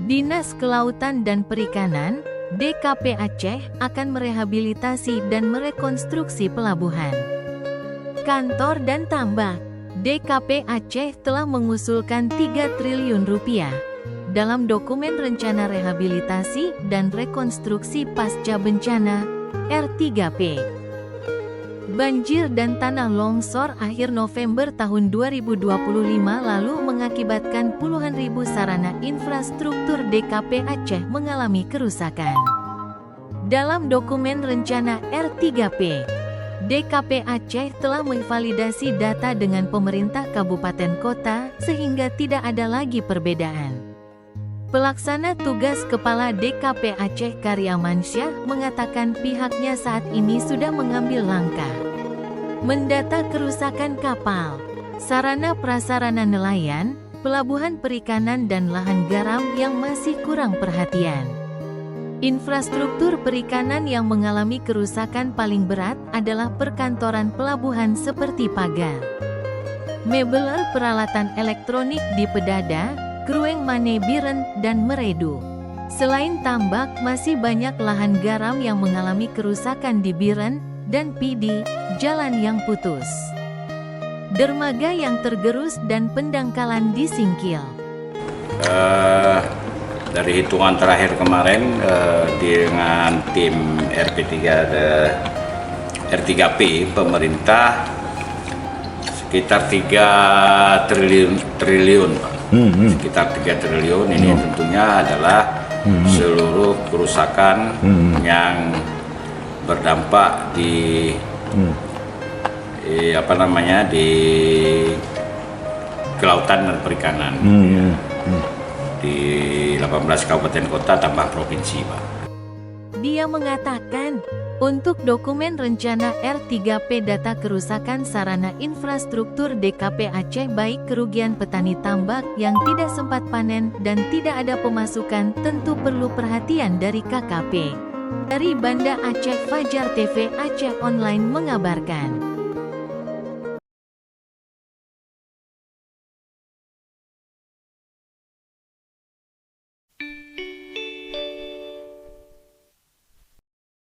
Dinas Kelautan dan Perikanan, DKP Aceh, akan merehabilitasi dan merekonstruksi pelabuhan, kantor dan tambak. DKP Aceh telah mengusulkan 3 triliun rupiah dalam dokumen rencana rehabilitasi dan rekonstruksi pasca bencana R3P. Banjir dan tanah longsor akhir November tahun 2025 lalu mengakibatkan puluhan ribu sarana infrastruktur DKP Aceh mengalami kerusakan. Dalam dokumen rencana R3P, DKP Aceh telah memvalidasi data dengan pemerintah kabupaten kota sehingga tidak ada lagi perbedaan. Pelaksana tugas Kepala DKP Aceh Karyamansyah mengatakan pihaknya saat ini sudah mengambil langkah mendata kerusakan kapal, sarana prasarana nelayan, pelabuhan perikanan dan lahan garam yang masih kurang perhatian. Infrastruktur perikanan yang mengalami kerusakan paling berat adalah perkantoran pelabuhan seperti pagar, mebeler, peralatan elektronik di Pedada, Krueng Mane Biren, dan Meredu. Selain tambak, masih banyak lahan garam yang mengalami kerusakan di Biren dan Pidi, jalan yang putus, dermaga yang tergerus dan pendangkalan di Singkil. Dari hitungan terakhir kemarin dengan tim R3P pemerintah sekitar 3 triliun Pak. Sekitar 3 triliun ini tentunya adalah seluruh kerusakan yang berdampak di di kelautan dan perikanan. Di 18 kabupaten kota tambah provinsi, Pak. Dia mengatakan, untuk dokumen rencana R3P data kerusakan sarana infrastruktur DKP Aceh baik kerugian petani tambak yang tidak sempat panen dan tidak ada pemasukan tentu perlu perhatian dari KKP. Dari Banda Aceh, Fajar TV Aceh Online mengabarkan.